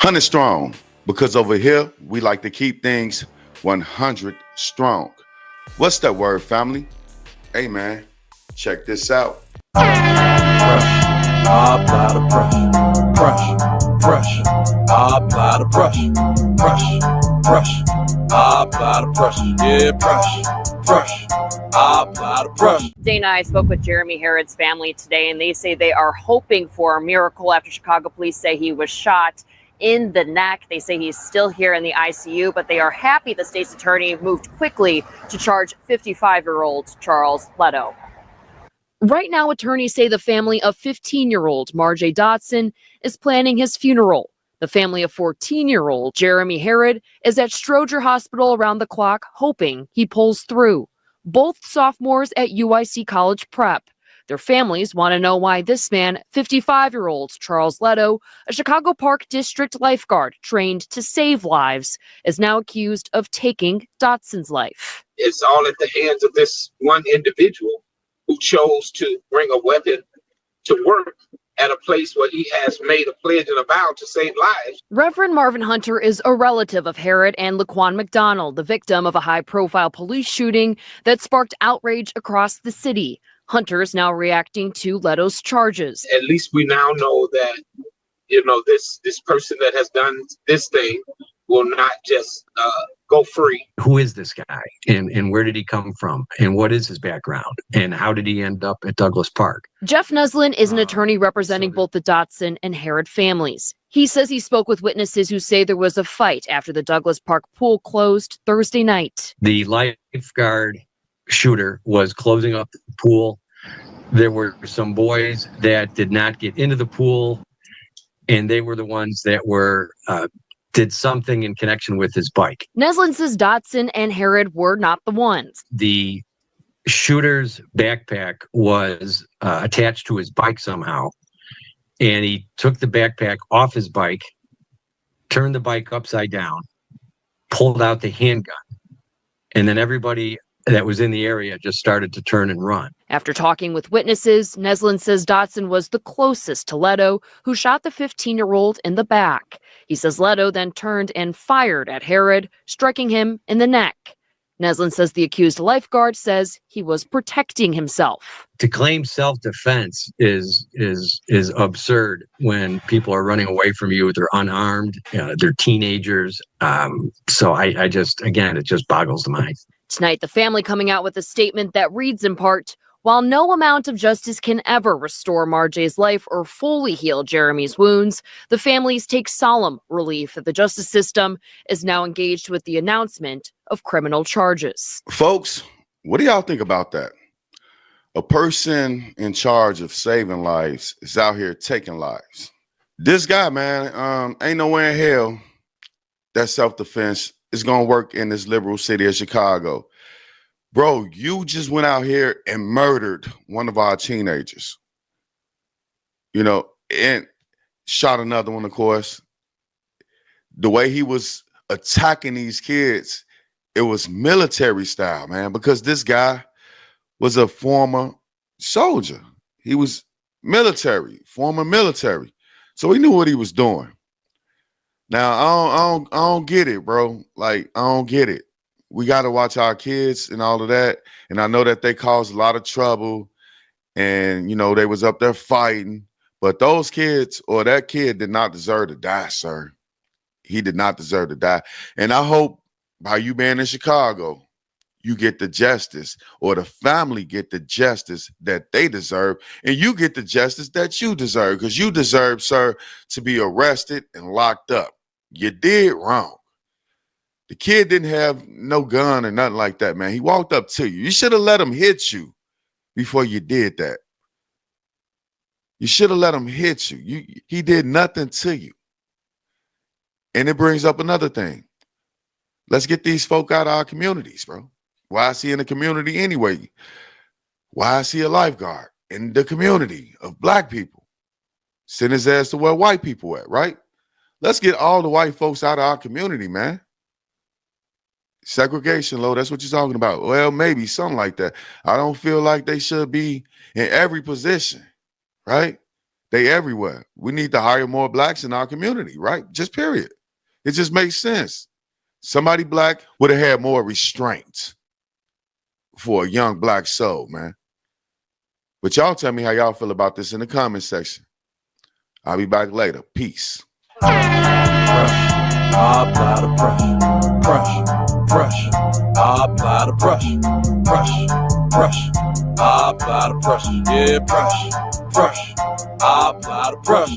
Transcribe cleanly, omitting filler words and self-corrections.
100 strong, because over here we like to keep things 100 strong. What's that word, family? Hey man, check this out. Pressure, I apply the pressure. Pressure, I apply the pressure. Pressure, I apply the pressure. Yeah, pressure, I apply the pressure. Dana, I spoke with Jeremy Herrod's family today, and they say they are hoping for a miracle after Chicago police say he was shot in the neck. They say he's still here in the ICU, but they are happy the state's attorney moved quickly to charge 55-year-old Charles Leto. Right now, attorneys say the family of 15-year-old Marjay Dotson is planning his funeral. The family of 14-year-old Jeremy Herrod is at Stroger Hospital around the clock, hoping he pulls through. Both sophomores at UIC College Prep. Their families want to know why this man, 55-year-old Charles Leto, a Chicago Park District lifeguard trained to save lives, is now accused of taking Dotson's life. It's all at the hands of this one individual who chose to bring a weapon to work at a place where he has made a pledge and a vow to save lives. Reverend Marvin Hunter is a relative of Herrod and Laquan McDonald, the victim of a high-profile police shooting that sparked outrage across the city. Hunter's now reacting to Leto's charges. At least we now know that, this person that has done this thing will not just go free. Who is this guy, and where did he come from, and what is his background, and how did he end up at Douglas Park? Jeff Neslin is an attorney representing both the Dotson and Herrod families. He says he spoke with witnesses who say there was a fight after the Douglas Park pool closed Thursday night. The lifeguard shooter was closing up the pool. There were some boys that did not get into the pool, and they were the ones that were did something in connection with his bike. Neslin says Dotson and Herrod were not the ones. The shooter's backpack was attached to his bike somehow, and he took the backpack off his bike, turned the bike upside down, pulled out the handgun, and then everybody that was in the area just started to turn and run. After talking with witnesses, Neslin says Dotson was the closest to Leto, who shot the 15-year-old in the back. He says Leto then turned and fired at Herrod, striking him in the neck. Neslin says the accused lifeguard says he was protecting himself. To claim self-defense is absurd when people are running away from you. They're unarmed. They're teenagers. So I just, again, it just boggles the mind. Tonight, the family coming out with a statement that reads in part, while no amount of justice can ever restore Marjay's life or fully heal Jeremy's wounds, the families take solemn relief that the justice system is now engaged with the announcement of criminal charges. Folks, what do y'all think about that? A person in charge of saving lives is out here taking lives. This guy, man, ain't nowhere in hell that self-defense is going to work in this liberal city of Chicago. Bro, you just went out here and murdered one of our teenagers, and shot another one, of course. The way he was attacking these kids, it was military style, man, because this guy was a former soldier. He was former military. So he knew what he was doing. Now, I don't get it, bro. Like, I don't get it. We got to watch our kids and all of that. And I know that they caused a lot of trouble and, they was up there fighting. But those kids or that kid did not deserve to die, sir. He did not deserve to die. And I hope by you being in Chicago, you get the justice, or the family get the justice that they deserve, and you get the justice that you deserve, because you deserve, sir, to be arrested and locked up. You did wrong. The kid didn't have no gun or nothing like that, man. He walked up to you. You should have let him hit you before you did that. You should have let him hit you. He did nothing to you. And it brings up another thing. Let's get these folk out of our communities, bro. Why is he in the community anyway? Why is he a lifeguard in the community of black people? Send his ass to where white people at, right? Let's get all the white folks out of our community, man. Segregation, Lo, that's what you're talking about. Well, maybe something like that. I don't feel like they should be in every position, right? They everywhere. We need to hire more blacks in our community, right? Just period. It just makes sense. Somebody black would have had more restraint for a young black soul, man. But y'all tell me how y'all feel about this in the comment section. I'll be back later. Peace. I apply the pressure. I apply the pressure. I apply the pressure. Yeah, pressure. I apply the pressure.